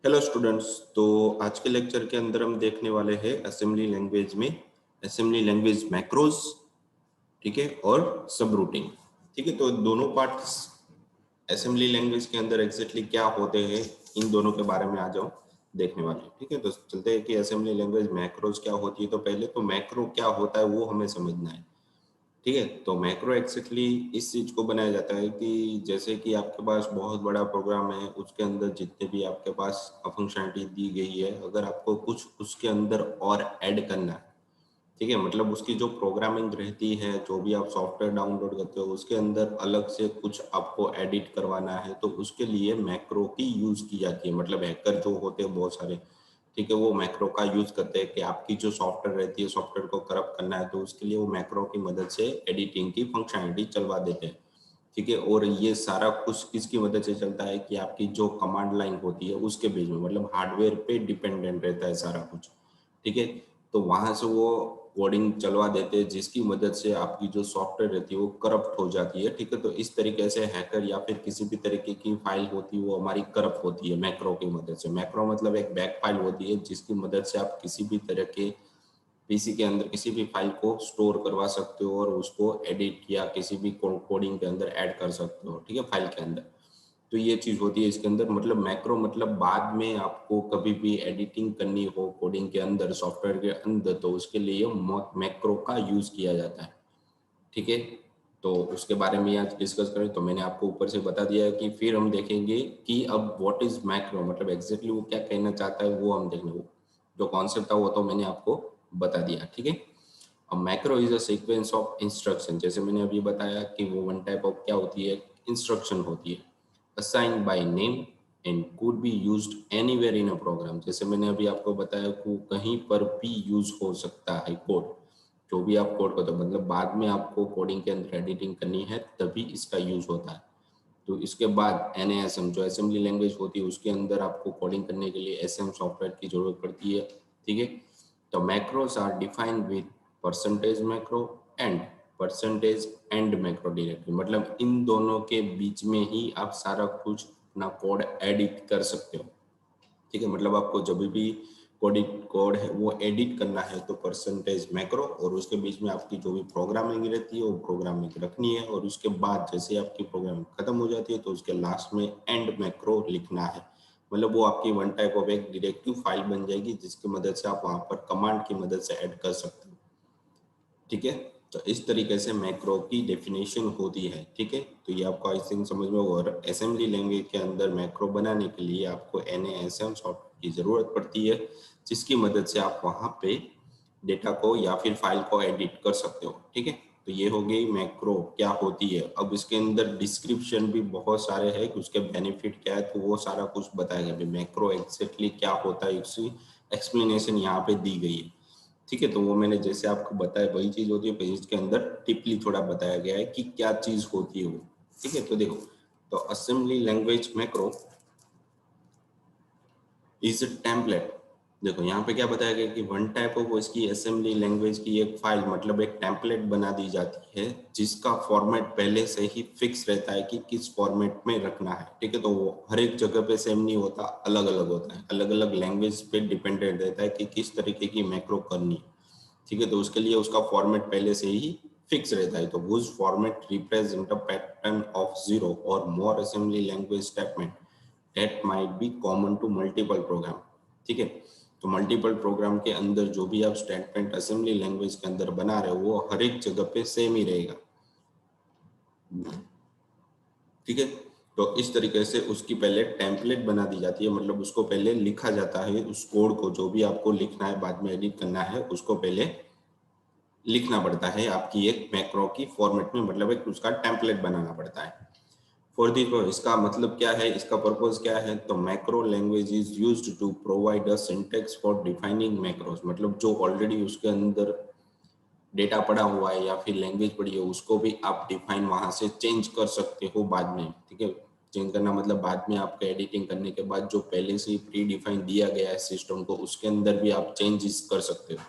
Hello students. तो आज के लेक्चर के अंदर हम देखने वाले हैं असेंबली लैंग्वेज में असेंबली लैंग्वेज मैक्रोज, ठीक है, और सब रूटीन। ठीक है, तो दोनों पार्ट्स असेंबली लैंग्वेज के अंदर एग्जैक्टली क्या होते हैं, इन दोनों के बारे में आज हम देखने वाले हैं। ठीक है, तो चलते हैं कि असेंबली लैंग्वेज मैक्रोज क्या होती है। तो पहले तो मैक्रो क्या होता है वो हमें समझना है। ठीक है, तो मैक्रो एक्जेक्टली इस चीज को बनाया जाता है कि जैसे कि आपके पास बहुत बड़ा प्रोग्राम है, उसके अंदर जितने भी आपके पास फंक्शनलिटी दी गई है, अगर आपको कुछ उसके अंदर और ऐड करना है, ठीक है, मतलब उसकी जो प्रोग्रामिंग रहती है, जो भी आप सॉफ्टवेयर डाउनलोड करते हो उसके अंदर अलग से कुछ आपको एडिट करवाना है, तो उसके लिए मैक्रो की यूज की जाती है। मतलब हैकर जो होते हैं बहुत सारे, ठीक है, वो मैक्रो का यूज करते हैं कि आपकी जो सॉफ्टवेयर रहती है, सॉफ्टवेयर को करप्ट करना है, तो उसके लिए वो मैक्रो की मदद से एडिटिंग की फंक्शनलिटी चलवा देते हैं। ठीक है, और ये सारा कुछ किसकी मदद से चलता है कि आपकी जो कमांड लाइन होती है उसके बेस में, मतलब हार्डवेयर पे डिपेंडेंट रहता है सारा कुछ। ठीक है, तो वहां से वो कोडिंग चलवा देते हैं जिसकी मदद से आपकी जो सॉफ्टवेयर रहती है वो करप्ट हो जाती है। ठीक है, तो इस तरीके से हैकर या फिर किसी भी तरीके की फाइल होती है वो हमारी करप्ट होती है मैक्रो की मदद से। मैक्रो मतलब एक बैक फाइल होती है जिसकी मदद से आप किसी भी तरह के पीसी के अंदर किसी भी फाइल को स्टोर करवा सकते हो और उसको एडिट या किसी भी कोडिंग के अंदर ऐड कर सकते हो। ठीक है, फाइल के अंदर। तो ये चीज होती है इसके अंदर। मतलब मैक्रो मतलब बाद में आपको कभी भी एडिटिंग करनी हो कोडिंग के अंदर, सॉफ्टवेयर के अंदर, तो उसके लिए मैक्रो का यूज किया जाता है। ठीक है, तो उसके बारे में आज डिस्कस करें तो मैंने आपको ऊपर से बता दिया है कि फिर हम देखेंगे कि अब व्हाट इज मैक्रो, मतलब एग्जैक्टली वो क्या कहना चाहता है वो हम देखने, वो जो कॉन्सेप्ट था वो तो मैंने आपको बता दिया। ठीक है, अब macro is a sequence of instruction, जैसे मैंने अभी बताया कि वो वन टाइप ऑफ क्या होती है, इंस्ट्रक्शन होती है, assigned by name and could be used anywhere in a program. जैसे मैंने अभी आपको बताया कि वो कहीं पर भी यूज हो सकता है कोड, जो भी आप कोड करते हो, मतलब बाद में आपको कोडिंग के अंदर एडिटिंग करनी है तभी इसका यूज होता है। तो इसके बाद NASM जो असेंबली लैंग्वेज होती है उसके अंदर आपको कोडिंग करने के लिए SM सॉफ्टवेयर की जरूरत पड़ती है। ठीक है, तो macros are defined with percentage macro and percentage and macro directly, मतलब इन दोनों के बीच में ही आप सारा कुछ अपना कोड एडिट कर सकते हो। ठीक है, मतलब आपको जब भी कोड है वो एडिट करना है तो परसेंटेज मैक्रो, और उसके बीच में आपकी जो भी प्रोग्रामिंग रहती है वो प्रोग्रामिंग रखनी है, और उसके बाद जैसे आपकी प्रोग्रामिंग खत्म हो जाती है तो उसके लास्ट में एंड मैक्रो लिखना है। मतलब वो आपकी वन टाइप ऑफ एक डायरेक्टिव फाइल बन जाएगी जिसकी मदद से आप वहां पर कमांड की मदद से ऐड कर सकते हो। ठीक है, तो इस तरीके से मैक्रो की डेफिनेशन होती है। ठीक है, तो ये आपको आई थिंक समझ में। और असेंबली लैंग्वेज के अंदर मैक्रो बनाने के लिए आपको NASM सॉफ्टवेयर की जरूरत पड़ती है जिसकी मदद से आप वहां पे डेटा को या फिर फाइल को एडिट कर सकते हो। ठीक है, तो ये हो गई मैक्रो क्या होती है। अब इसके अंदर डिस्क्रिप्शन भी बहुत सारे हैं कि उसके बेनिफिट क्या है, तो वो सारा कुछ बताया गया। मैक्रो एक्जेक्टली क्या होता है इसकी एक्सप्लेनेशन यहाँ पे दी गई है। ठीक है, तो वो मैंने जैसे आपको बताया वही चीज होती है, पेज के अंदर टिपली थोड़ा बताया गया है कि क्या चीज होती है वो। ठीक है, तो देखो, तो assembly language macro is a template. देखो यहाँ पे क्या बताया गया कि वन टाइप ऑफ इसकी असेंबली लैंग्वेज की एक फाइल, मतलब एक टेम्पलेट बना दी जाती है जिसका फॉर्मेट पहले से ही फिक्स रहता है कि किस फॉर्मेट में रखना है। ठीक है, तो वो हर एक जगह पे सेम नहीं होता, अलग अलग होता है, अलग अलग लैंग्वेज पे डिपेंडेंट रहता है कि किस तरीके की मैक्रो करनी है। ठीक है, तो उसके लिए उसका फॉर्मेट पहले से ही फिक्स रहता है। तो whose format represent a pattern of zero or more assembly language statement that might be common to multiple program। ठीक है, तो मल्टीपल प्रोग्राम के अंदर जो भी आप स्टेटमेंट असेंबली लैंग्वेज के अंदर बना रहे हो वो हर एक जगह पे सेम ही रहेगा। ठीक है, तो इस तरीके से उसकी पहले टेम्पलेट बना दी जाती है, मतलब उसको पहले लिखा जाता है, उस कोड को जो भी आपको लिखना है बाद में एडिट करना है उसको पहले लिखना पड़ता है आपकी एक मैक्रो की फॉर्मेट में, मतलब एक उसका टेम्पलेट बनाना पड़ता है। फॉर दिस, इसका मतलब क्या है, इसका पर्पस क्या है, तो macro language is used to provide a syntax for defining macros, मतलब जो ऑलरेडी उसके अंदर डेटा पड़ा हुआ है या फिर लैंग्वेज पड़ी है उसको भी आप डिफाइन वहां से चेंज कर सकते हो बाद में। ठीक है, चेंज करना मतलब बाद में आपके एडिटिंग करने के बाद जो पहले से ही प्री डिफाइन दिया गया है सिस्टम को उसके अंदर भी आप चेंजेस कर सकते हो।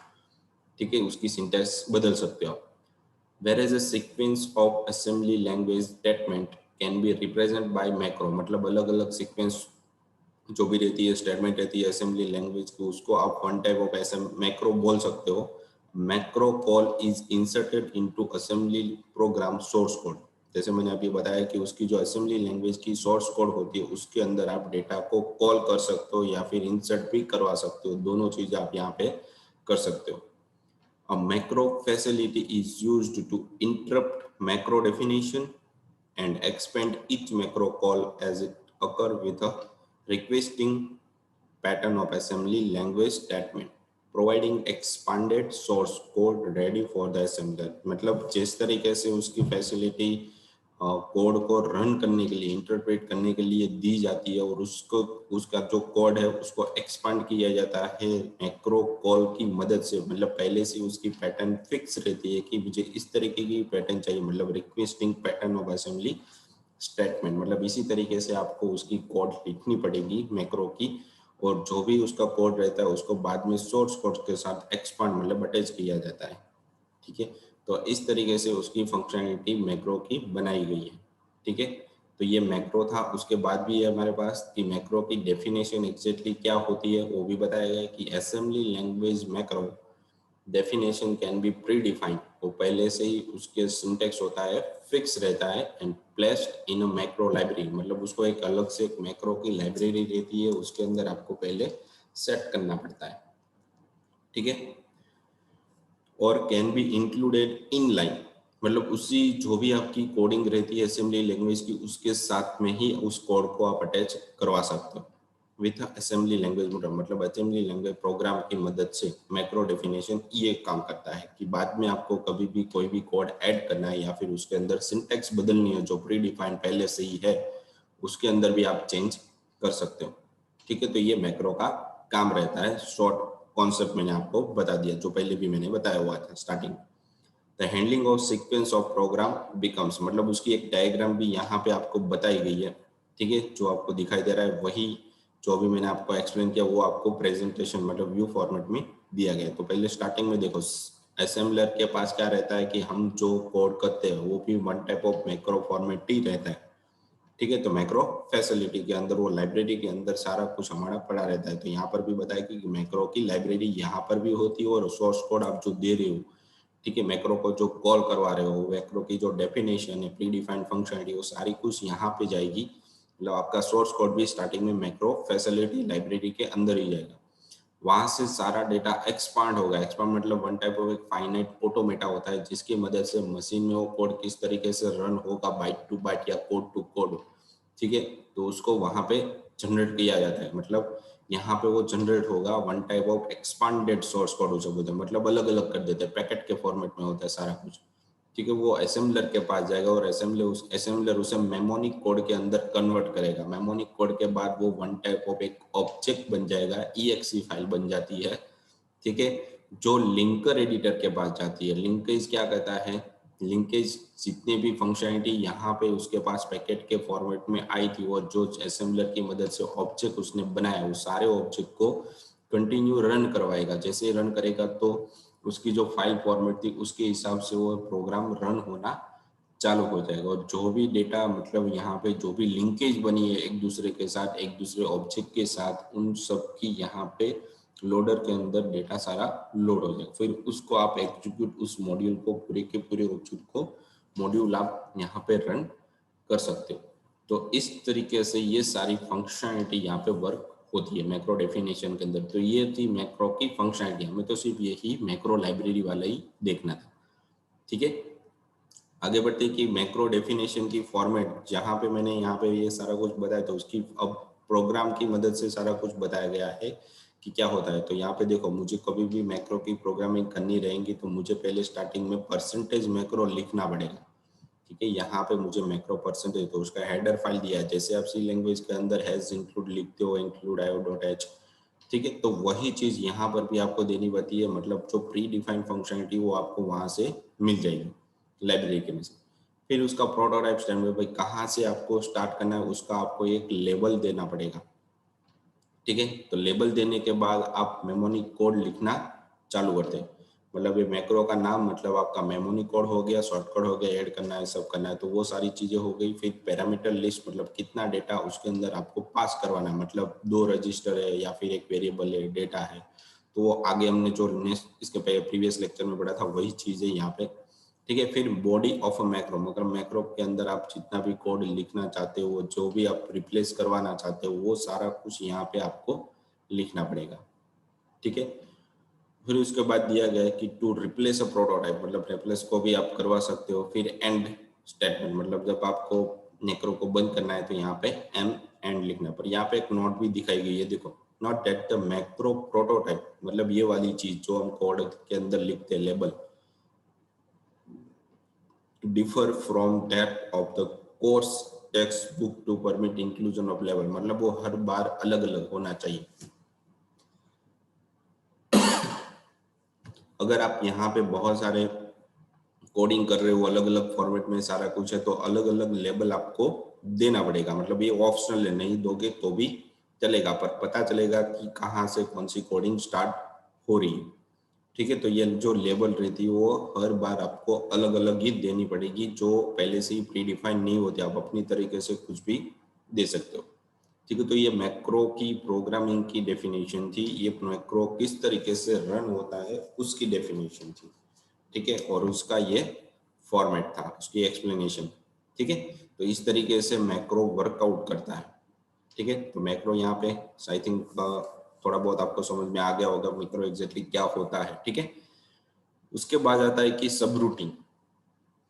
ठीक है, उसकी सिंटेक्स बदल सकते हो आप। Whereas a sequence of assembly language statement can be represented by macro, मतलब अलग अलग सीक्वेंस जो भी रहती है स्टेटमेंट रहती है असेंबली लैंग्वेज की, उसको आप वन टाइप ऑफ ऐसे मैक्रो बोल सकते हो। Macro call is inserted into assembly program source code. जैसे मैंने अभी बताया कि उसकी जो असेंबली लैंग्वेज की सोर्स कोड होती है उसके अंदर आप डेटा को कॉल कर सकते हो या फिर इंसर्ट भी करवा सकते हो, दोनों चीज आप यहाँ पे कर सकते हो। A macro facility is used to interrupt macro definition and expand each macro call as it occur with a requesting pattern of assembly language statement, providing expanded source code ready for the assembler। मतलब जिस तरीके से उसकी facility code को run करने के लिए, interpret करने के लिए दी जाती है और उसको उसका जो कोड है उसको एक्सपांड किया जाता है मैक्रो कॉल की मदद से। मतलब पहले से उसकी पैटर्न फिक्स रहती है कि मुझे इस तरीके की पैटर्न चाहिए, मतलब requesting pattern of assembly statement. मतलब इसी तरीके से आपको उसकी कोड लिखनी पड़ेगी मैक्रो की, और जो भी उसका कोड रहता है उसको बाद में सोर्स कोड के साथ एक्सपांड मतलब अटैच किया जाता है। ठीक है, तो इस तरीके से उसकी फंक्शनैलिटी मैक्रो की बनाई गई है। ठीक है, तो ये मैक्रो था। उसके बाद भी है हमारे पास कि मैक्रो की डेफिनेशन एग्जैक्टली क्या होती है वो भी बताया गया कि assembly language macro definition can be pre defined, वो पहले से ही उसके सिंटेक्स होता है फिक्स रहता है, and placed in a macro library, मतलब उसको एक अलग से एक मैक्रो की लाइब्रेरी रहती है, उसके अंदर आपको पहले सेट करना पड़ता है। ठीक है, और can be included in line, मतलब उसी जो भी आपकी कोडिंग रहती है असेंबली लैंग्वेज की उसके साथ में ही उस कोड को आप अटैच करवा सकते हो विथ असेंबली लैंग्वेज। मतलब असेंबली लैंग्वेज प्रोग्राम की मदद से मैक्रो डेफिनेशन ये काम करता है कि बाद में आपको कभी भी कोई भी कोड ऐड करना है या फिर उसके अंदर सिंटैक्स बदलनी है जो प्री डिफाइंड पहले से ही है, उसके अंदर भी आप चेंज कर सकते हो। ठीक है, तो ये मैक्रो का काम रहता है। शॉर्ट कॉन्सेप्ट मैंने आपको बता दिया जो पहले भी मैंने बताया हुआ था starting. The handling of sequence of program becomes, मतलब उसकी एक डायग्राम भी यहाँ पे आपको बताई गई है। ठीक है, जो आपको दिखाई दे रहा है वही जो भी मैंने आपको एक्सप्लेन किया वो आपको प्रेजेंटेशन मतलब व्यू फॉर्मेट में दिया गया है। तो पहले स्टार्टिंग में देखो असेंबलर के पास क्या रहता है कि हम जो कोड करते हैं वो भी one type of macro format ही रहता है। ठीक है, तो मैक्रो फैसिलिटी के अंदर वो लाइब्रेरी के अंदर सारा कुछ हमारा पड़ा रहता है। तो यहाँ पर भी बताया कि मैक्रो की लाइब्रेरी यहाँ पर भी होती है और सोर्स कोड आप जो दे रहे हो, ठीक है, मैक्रो को जो कॉल करवा रहे हो, मैक्रो की जो डेफिनेशन है प्री डिफाइंड फंक्शनलिटी वो सारी कुछ यहाँ पे जाएगी। मतलब आपका सोर्स कोड भी स्टार्टिंग में मैक्रो फैसिलिटी लाइब्रेरी के अंदर ही जाएगा। वहां से सारा डेटा एक्सपांड होगा। एक्सपांड मतलब वन टाइप ऑफ एक फाइनाइट ऑटोमेटा होता है जिसकी मदद से मशीन में वो कोड किस तरीके से रन होगा, बाइट टू बाइट या कोड टू कोड। ठीक है, तो उसको वहां पे जनरेट किया जाता है। मतलब यहाँ पे वो जनरेट होगा one type of expanded source code उसे बोलते हैं, मतलब अलग अलग कर देते हैं, पैकेट के फॉर्मेट में होता है सारा कुछ। ठीक है, वो असेंबलर के पास जाएगा और असेंबलर उसे मेमोनिक कोड के अंदर कन्वर्ट करेगा। मेमोनिक कोड के बाद वो वन टाइप ऑफ एक ऑब्जेक्ट बन जाएगा, EXE फाइल बन जाती है। ठीक है, जो लिंकर एडिटर के पास जाती है। लिंकेज क्या कहता है, लिंकेज जितने भी फंक्शनलिटी यहाँ पे उसके पास पैकेट के फॉर्मेट में आई थी और जो असेंबलर की मदद से ऑब्जेक्ट उसने बनाया वो सारे ऑब्जेक्ट को कंटिन्यू रन करवाएगा। जैसे रन करेगा तो उसकी जो फाइल फॉर्मेट थी उसके हिसाब से वो प्रोग्राम रन होना चालू हो जाएगा। और जो भी डेटा मतलब यहाँ पे जो भी लिंकेज बनी है एक दूसरे के साथ, एक दूसरे ऑब्जेक्ट के साथ, उन सब की यहाँ पे लोडर के अंदर डेटा सारा लोड हो जाएगा। फिर उसको आप एग्जीक्यूट उस मॉड्यूल को पूरे के पूरे ऑब्जेक्ट को मॉड्यूल आप यहाँ पे रन कर सकते हो। तो इस तरीके से ये सारी फंक्शनलिटी यहाँ पे वर्क होती है मैक्रो डेफिनेशन के अंदर। तो ये थी मैक्रो की फंक्शनलिटी, हमें तो सिर्फ यही मैक्रो लाइब्रेरी वाला ही देखना था। ठीक है, आगे बढ़ते कि मैक्रो डेफिनेशन की फॉर्मेट, जहाँ पे मैंने यहाँ पे ये सारा कुछ बताया तो उसकी अब प्रोग्राम की मदद से सारा कुछ बताया गया है कि क्या होता है। तो यहाँ पे देखो मुझे कभी भी मैक्रो की प्रोग्रामिंग करनी रहेगी तो मुझे पहले स्टार्टिंग में परसेंटेज मैक्रो लिखना पड़ेगा। ठीक है, यहाँ पे मुझे मैक्रो परसेंटेज, तो उसका हेडर फाइल दिया है। जैसे आप सी लैंग्वेज के अंदर हैज इंक्लूड लिखते हो, इंक्लूड io.h। ठीक है, तो वही चीज यहाँ पर भी आपको देनी पड़ती है। मतलब जो प्री डिफाइंड फंक्शनलिटी वो आपको वहां से मिल जाएगी लाइब्रेरी के में से। फिर उसका प्रोटोटाइप स्टैंडर्ड भाई कहाँ से आपको स्टार्ट करना है उसका आपको एक लेबल देना पड़ेगा। ठीक है, तो लेबल देने के बाद आप मेमोनिक कोड लिखना चालू करते हैं। मतलब ये मैक्रो का नाम मतलब आपका मेमोरी कोड हो गया, शॉर्ट कोड हो गया, ऐड करना है, सब करना है, तो वो सारी चीजें हो गई। फिर पैरामीटर लिस्ट मतलब कितना डेटा उसके अंदर आपको पास करवाना है, मतलब 2 रजिस्टर है या फिर एक वेरिएबल है, डेटा है, तो वो आगे हमने जो नेक्स्ट इसके प्रीवियस लेक्चर में पढ़ा था वही चीज है यहाँ पे। ठीक है, फिर बॉडी ऑफ अ मैक्रो, मतलब मैक्रो के अंदर आप जितना भी कोड लिखना चाहते हो, जो भी आप रिप्लेस करवाना चाहते हो, वो सारा कुछ यहाँ पे आपको लिखना पड़ेगा। ठीक है, फिर उसके बाद दिया गया है कि टू रिप्लेस अ प्रोटोटाइप, मतलब रिप्लेस को भी आप करवा सकते हो। फिर एंड स्टेटमेंट, मतलब जब आपको मैक्रो को बंद करना है तो यहाँ पे एंड लिखना। पर यहाँ पे एक नोट भी दिखाई गई है, देखो, not that the macro prototype, मतलब ये वाली चीज जो हम कोड के अंदर लिखते हैं label, to differ from that of the course textbook to permit inclusion of level, मतलब वो हर बार अलग अलग होना चाहिए। अगर आप यहाँ पे बहुत सारे कोडिंग कर रहे हो, अलग अलग फॉर्मेट में सारा कुछ है, तो अलग अलग लेबल आपको देना पड़ेगा। मतलब ये ऑप्शनल है, नहीं दोगे तो भी चलेगा, पर पता चलेगा कि कहाँ से कौन सी कोडिंग स्टार्ट हो रही है। ठीक है, तो ये जो लेबल रहती है वो हर बार आपको अलग अलग ही देनी पड़ेगी, जो पहले से ही प्री डिफाइन नहीं होती, आप अपनी तरीके से कुछ भी दे सकते हो। ठीक है, तो ये मैक्रो की प्रोग्रामिंग की डेफिनेशन थी, ये मैक्रो किस तरीके से रन होता है उसकी डेफिनेशन थी। ठीक है, और उसका ये फॉर्मेट था, उसकी एक्सप्लेनेशन। ठीक है, तो इस तरीके से मैक्रो वर्कआउट करता है। ठीक है, तो मैक्रो यहाँ पे आई थिंक थोड़ा बहुत आपको समझ में आ गया होगा मैक्रो एग्जैक्टली क्या होता है। ठीक है, उसके बाद आता है कि सब रूटीन।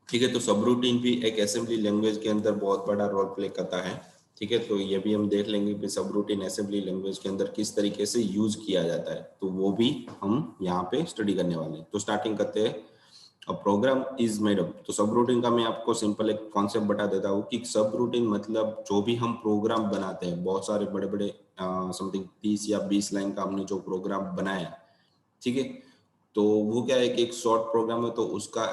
ठीक है, तो सब रूटीन भी एक असेंबली लैंग्वेज के अंदर बहुत बड़ा रोल प्ले करता है। ठीक है, तो ये भी हम देख लेंगे कि सब रूटीन असेंबली लैंग्वेज के अंदर किस तरीके से यूज किया जाता है, तो वो भी हम यहाँ पे स्टडी करने वाले हैं। तो स्टार्टिंग करते हैं। अ प्रोग्राम इज मेड अप, तो सब रूटीन का मैं आपको सिंपल एक कॉन्सेप्ट बता देता हूँ कि सब रूटीन मतलब जो भी हम प्रोग्राम बनाते हैं, बहुत सारे बड़े बड़े समथिंग 30 या 20 लाइन का हमने जो प्रोग्राम बनाया, ठीक है, तो वो क्या है कि एक शॉर्ट प्रोग्राम है, तो उसका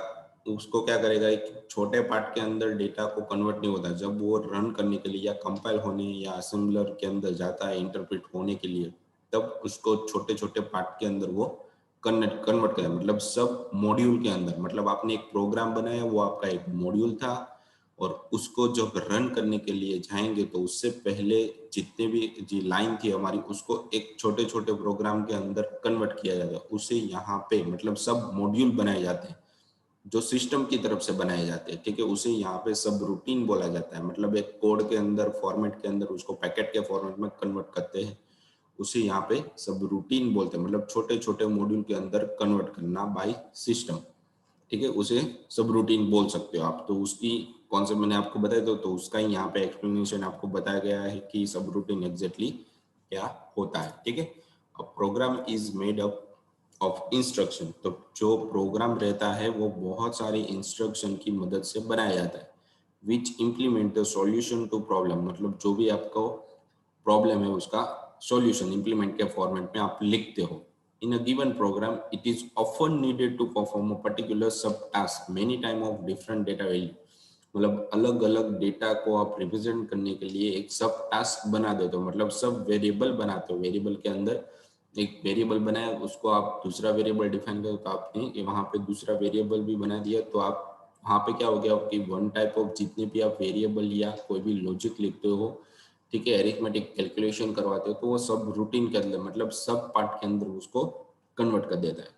उसको क्या करेगा, एक छोटे पार्ट के अंदर डेटा को कन्वर्ट नहीं होता, जब वो रन करने के लिए या कंपाइल होने या असेंबलर के अंदर जाता है इंटरप्रेट होने के लिए, तब उसको छोटे छोटे पार्ट के अंदर वो कन्वर्ट करें, मतलब सब मॉड्यूल के अंदर, मतलब आपने एक प्रोग्राम बनाया, वो आपका एक मॉड्यूल था, और उसको जब रन करने के लिए जाएंगे तो उससे पहले जितने भी जी लाइन थी हमारी, उसको एक छोटे छोटे प्रोग्राम के अंदर कन्वर्ट किया जाता है। उसे यहाँ पे मतलब सब मॉड्यूल बनाए जाते हैं जो सिस्टम की तरफ से बनाए जाते हैं। ठीक है, उसे यहाँ पे सब रूटीन बोला जाता है, मतलब एक कोड के अंदर फॉर्मेट के अंदर उसको पैकेट के फॉर्मेट में कन्वर्ट करते हैं, उसे यहाँ पे सब रूटीन बोलते हैं, मतलब छोटे छोटे मॉड्यूल के अंदर कन्वर्ट करना बाय सिस्टम। ठीक है, उसे सब रूटीन बोल सकते हो आप। तो उसकी कॉन्सेप्ट मैंने आपको बताया, तो उसका ही यहाँ पे एक्सप्लेनेशन आपको बताया गया है कि सब रूटीन एग्जैक्टली क्या होता है। ठीक है, a program is made up of instruction, तो जो प्रोग्राम रहता है वो बहुत सारे इंस्ट्रक्शन की मदद से बनाया जाता है, which implement the solution to problem, मतलब जो भी आपको प्रॉब्लम है उसका सॉल्यूशन इंप्लीमेंट के फॉर्मेट में आप लिखते हो। In a given program, it is often needed to perform a particular subtask many time of different data value, मतलब अलग अलग डेटा को आप रिप्रेजेंट करने के लिए एक सब टास्क बना देते हो, मतलब सब वेरिएबल बनाते हो, वेरिएबल के अंदर एक वेरिएबल बनाया, उसको आप दूसरा वेरिएबल डिफाइन करो, तो आपने वहां पे दूसरा वेरिएबल भी बना दिया, तो आप वहां पे क्या हो गया कि वन टाइप ऑफ जितने भी आप वेरिएबल या कोई भी लॉजिक लिखते हो, ठीक है, एरिथमेटिक कैलकुलेशन करवाते हो, तो वो सब रूटीन के अंदर मतलब सब पार्ट के अंदर उसको कन्वर्ट कर देता है।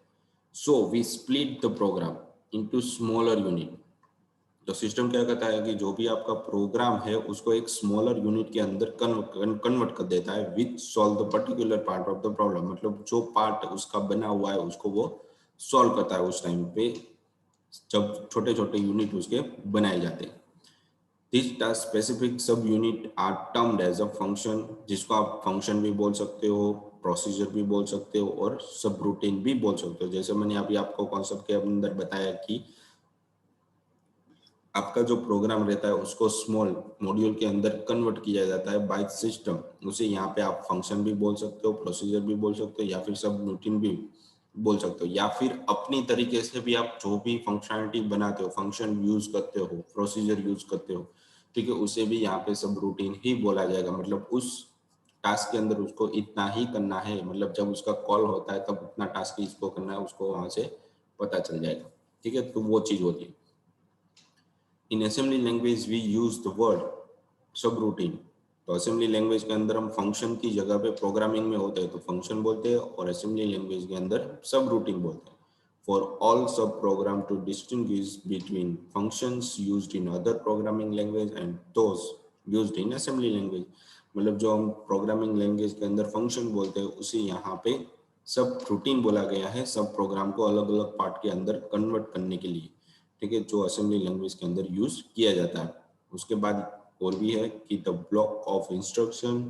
So we split the program into smaller unit, तो सिस्टम क्या कहता है कि जो भी आपका प्रोग्राम है उसको एक स्मॉलर यूनिट के अंदर कन्वर्ट कर देता है, which solve the particular part of the problem, मतलब जो पार्ट उसका बना हुआ है उसको वो सॉल्व करता है उस टाइम पे, जब छोटे छोटे यूनिट उसके बनाए जाते हैं। This task specific sub unit are termed as a function, जिसको आप फंक्शन भी बोल सकते हो, प्रोसीजर भी बोल सकते हो, और सब रूटीन भी बोल सकते हो। जैसे मैंने अभी आपको कॉन्सेप्ट के अंदर बताया कि आपका जो प्रोग्राम रहता है उसको स्मॉल मॉड्यूल के अंदर कन्वर्ट किया जाता है बाय सिस्टम, उसे यहाँ पे आप फंक्शन भी बोल सकते हो, प्रोसीजर भी बोल सकते हो, या फिर सब रूटीन भी बोल सकते हो, या फिर अपनी तरीके से भी आप जो भी फंक्शनलिटी बनाते हो, फंक्शन यूज करते हो, प्रोसीजर यूज करते हो, ठीक है, उसे भी यहाँ पे सब रूटीन ही बोला जाएगा। मतलब उस टास्क के अंदर उसको इतना ही करना है, मतलब जब उसका कॉल होता है तब उतना टास्क इसको करना है, उसको वहां से पता चल जाएगा। ठीक है, तो वो चीज होती है। In assembly language we use the word subroutine. तो असेंबली लैंग्वेज के अंदर हम फंक्शन की जगह पे प्रोग्रामिंग में होते हैं तो फंक्शन बोलते हैं, और असेंबली लैंग्वेज के अंदर सब रूटीन बोलते हैं। For all subprogram to distinguish between functions used in other programming language and those used in assembly language. मतलब जो हम प्रोग्रामिंग लैंग्वेज के अंदर फंक्शन बोलते हैं उसे यहाँ पे सब रूटीन बोला गया है, सब प्रोग्राम को अलग अलग पार्ट के अंदर कन्वर्ट करने के लिए। ठीक है, जो असेंबली लैंग्वेज के अंदर यूज किया जाता है। उसके बाद और भी है कि the block of instruction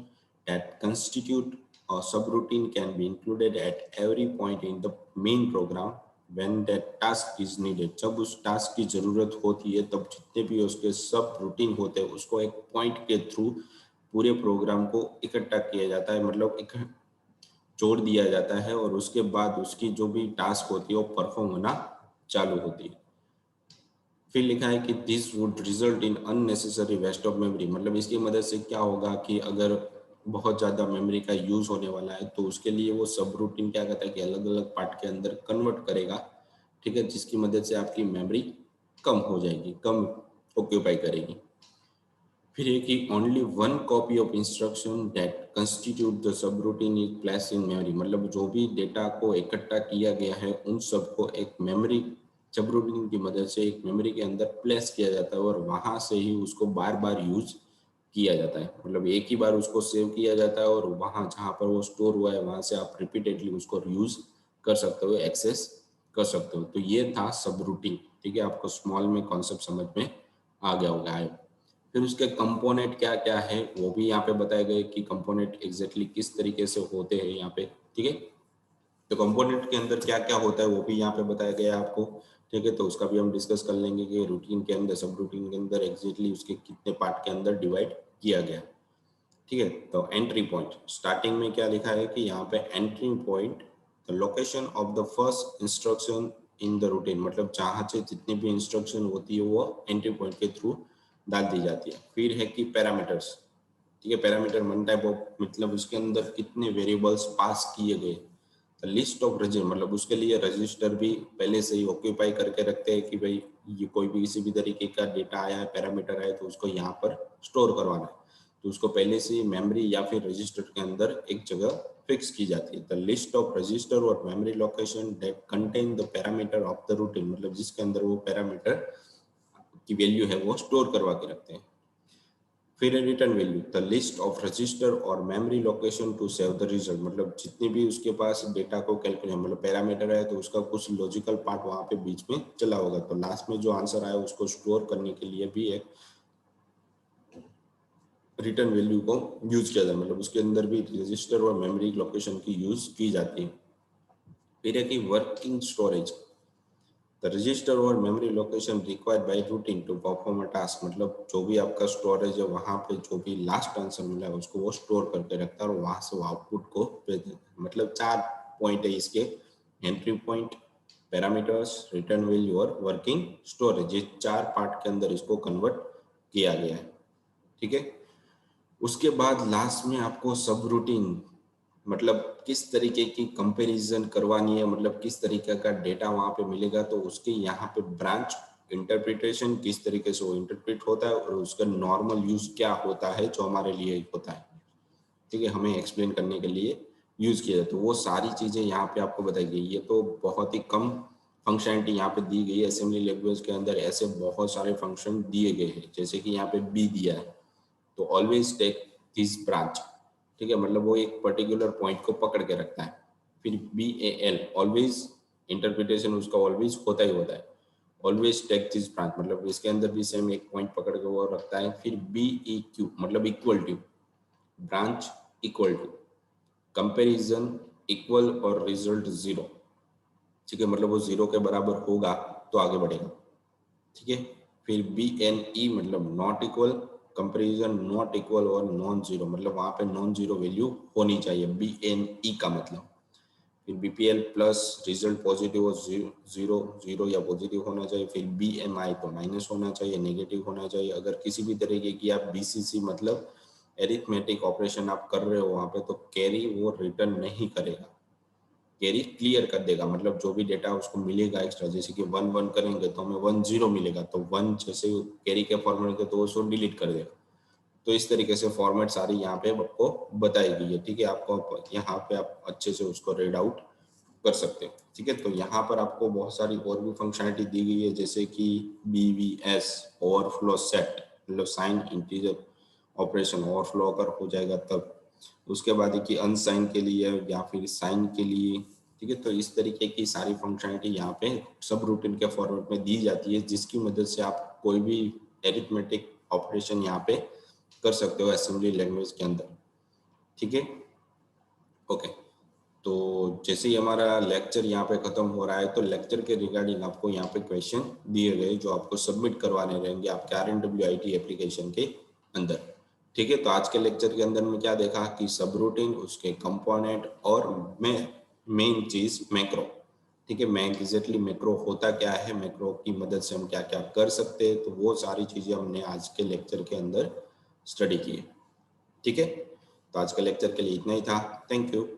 that constitute a subroutine can be included at every point in the main program when that task is needed. जब उस टास्क की जरूरत होती है तब जितने भी उसके सब रूटीन होते हैं उसको एक पॉइंट के थ्रू पूरे प्रोग्राम को इकट्ठा किया जाता है, मतलब जोड़ दिया जाता है, और उसके बाद उसकी जो भी टास्क होती है वो परफॉर्म होना चालू होती है। फिर लिखा है कि this would result in unnecessary waste of memory. मतलब इसकी मदद से क्या होगा कि अगर बहुत ज़्यादा मेमोरी का यूज होने वाला है तो उसके लिए वो सब रूटीन क्या करता है कि अलग अलग पार्ट के अंदर कन्वर्ट करेगा। ठीक है, जिसकी मदद से आपकी मेमोरी कम हो जाएगी, कम ऑक्यूपाई करेगी। फिर है कि only one copy of instruction that constitute the sub routine is place in memory. मतलब जो भी डेटा को इकट्ठा किया गया है उन सबको एक मेमोरी सब रूटीन की मदद से एक मेमोरी के अंदर प्लेस किया जाता है, और वहां से ही उसको बार बार यूज किया जाता है। मतलब एक ही बार उसको सेव किया जाता है और वहां जहां पर वो स्टोर हुआ है वहां से आप रिपीटेडली उसको यूज कर सकते हो, एक्सेस कर सकते हो। तो ये था सब रूटीन। ठीक है, आपको स्मॉल में कॉन्सेप्ट समझ में आ गया होगा। फिर उसके कंपोनेंट क्या क्या है वो भी यहाँ पे बताए गए कि कंपोनेंट एग्जैक्टली किस तरीके से होते हैं यहाँ पे। ठीक है, तो कंपोनेंट के अंदर क्या क्या होता है वो भी यहाँ पे बताया गया है आपको। ठीक है, तो उसका भी हम डिस्कस कर लेंगे कि रूटीन के अंदर सब रूटीन के अंदर एग्जैक्टली उसके कितने पार्ट के अंदर डिवाइड किया गया। ठीक है, तो एंट्री पॉइंट स्टार्टिंग में क्या लिखा है कि यहाँ पे entry point the location of the first instruction in the routine. मतलब जहाँ से जितनी भी इंस्ट्रक्शन होती है वो एंट्री पॉइंट के थ्रू डाल दी जाती है। फिर है कि पैरामीटर्स। ठीक है, पैरामीटर वन टाइप ऑफ मतलब उसके अंदर कितने वेरिएबल्स पास किए गए। लिस्ट ऑफ रजिस्टर मतलब उसके लिए रजिस्टर भी पहले से ही ऑक्यूपाई करके रखते हैं कि भाई ये कोई भी किसी भी तरीके का डेटा आया है, पैरामीटर आया तो उसको यहाँ पर स्टोर करवाना है, तो उसको पहले से ही मेमोरी या फिर रजिस्टर के अंदर एक जगह फिक्स की जाती है। द लिस्ट ऑफ रजिस्टर और memory location that contain the parameter of the routine. मतलब जिसके अंदर वो पैरामीटर की वैल्यू है वो स्टोर करवा के रखते हैं। फिर return value the list of register और memory location to save the result. मतलब जितनी भी उसके पास डेटा को कैलकुलेट मतलब पैरामीटर है तो उसका कुछ लॉजिकल पार्ट वहां पे बीच में चला होगा, तो लास्ट में जो आंसर आया उसको स्टोर करने के लिए भी एक रिटर्न वैल्यू को यूज किया जाए। मतलब उसके अंदर भी रजिस्टर और मेमोरी लोकेशन की यूज की जाती है। फिर है कि वर्किंग स्टोरेज द रजिस्टर और memory location required by routine to perform a task. मतलब जो भी आपका स्टोरेज है वहां पे जो भी लास्ट आंसर मिला है उसको वो स्टोर करके रखता है और वहां से वो आउटपुट को भेज देता है। मतलब 4 पॉइंट है इसके, entry point, parameters, return value और वर्किंग स्टोरेज। ये 4 पार्ट के अंदर इसको कन्वर्ट किया गया है। ठीक है, उसके बाद लास्ट में आपको सब रूटीन मतलब किस तरीके की कंपैरिजन करवानी है, मतलब किस तरीके का डेटा वहां पे मिलेगा, तो उसके यहाँ पे ब्रांच इंटरप्रिटेशन किस तरीके से वो इंटरप्रेट होता है और उसका नॉर्मल यूज क्या होता है जो हमारे लिए होता है। ठीक है, हमें एक्सप्लेन करने के लिए यूज किया जाए तो वो सारी चीजें यहाँ पे आपको बताई गई। ये तो बहुत ही कम फंक्शनलिटी यहाँ पे दी गई है। असेंबली लैंग्वेज के अंदर ऐसे बहुत सारे फंक्शन दिए गए हैं, जैसे कि यहाँ पे बी दिया है तो ऑलवेज टेक दिस ब्रांच। ठीक है, मतलब वो एक पर्टिकुलर पॉइंट को पकड़ के रखता है। फिर B A L always interpretation उसका ऑलवेज होता ही होता है, ऑलवेज टेक दिस ब्रांच मतलब इसके अंदर भी सेम एक पॉइंट पकड़ के वो रखता है। फिर बी ई क्यू मतलब equal to, branch equal to, comparison equal और रिजल्ट जीरो। ठीक है, मतलब वो जीरो के बराबर होगा तो आगे बढ़ेगा। ठीक है, फिर बी एन ई मतलब not equal, comparison not equal और नॉन जीरो मतलब वहां पे नॉन जीरो वैल्यू होनी चाहिए बी एन ई का मतलब। फिर बीपीएल प्लस रिजल्ट पॉजिटिव और जीरो जीरो या पॉजिटिव होना चाहिए। फिर बी एम आई तो माइनस होना चाहिए, नेगेटिव होना चाहिए। अगर किसी भी तरीके की आप बीसीसी मतलब एरिथमेटिक ऑपरेशन आप कर रहे हो वहां पे तो कैरी वो रिटर्न नहीं करेगा। कैरी क्लियर कर देगा, मतलब जो भी डेटा उसको मिलेगा एक्स्ट्रा, जैसे कि 1 1 करेंगे तो हमें 1 0 मिलेगा, तो 1 जैसे कैरी के फॉर्मेट के तो उसको डिलीट कर देगा। तो इस तरीके से फॉर्मेट सारी यहाँ पे आपको बताई गई है, ठीक है। आपको यहाँ पे आप अच्छे से उसको रीड आउट कर सकते हैं, ठीक है। तो यहाँ पर आपको बहुत सारी और भी फंक्शनलिटी दी गई है, जैसे कि BVS ओवरफ्लो सेट, मतलब साइन इंटीजर ऑपरेशन ओवरफ्लो अगर हो जाएगा तब, उसके बाद है कि अनसाइन के लिए या फिर साइन के लिए, ठीक है। तो इस तरीके की सारी फंक्शनलिटी यहाँ पे सब रूटीन के फॉर्मेट में दी जाती है, जिसकी मदद से आप कोई भी एरिथमेटिक ऑपरेशन यहाँ पे कर सकते हो असेंबली लैंग्वेज के अंदर, ठीक है। ओके, तो जैसे ही हमारा लेक्चर यहाँ पे खत्म हो रहा है, तो लेक्चर के रिगार्डिंग आपको यहाँ पे क्वेश्चन दिए गए जो आपको सबमिट करवाने रहेंगे आपके RNWIT एप्लीकेशन के अंदर, ठीक है। तो आज के लेक्चर के अंदर में क्या देखा कि सब रूटीन, उसके कंपोनेंट और मेन चीज मैक्रो, ठीक है। मैं एग्जैक्टली मैक्रो होता क्या है, मैक्रो की मदद से हम क्या क्या कर सकते हैं, तो वो सारी चीजें हमने आज के लेक्चर के अंदर स्टडी की है, ठीक है। तो आज के लेक्चर के लिए इतना ही था। Thank you.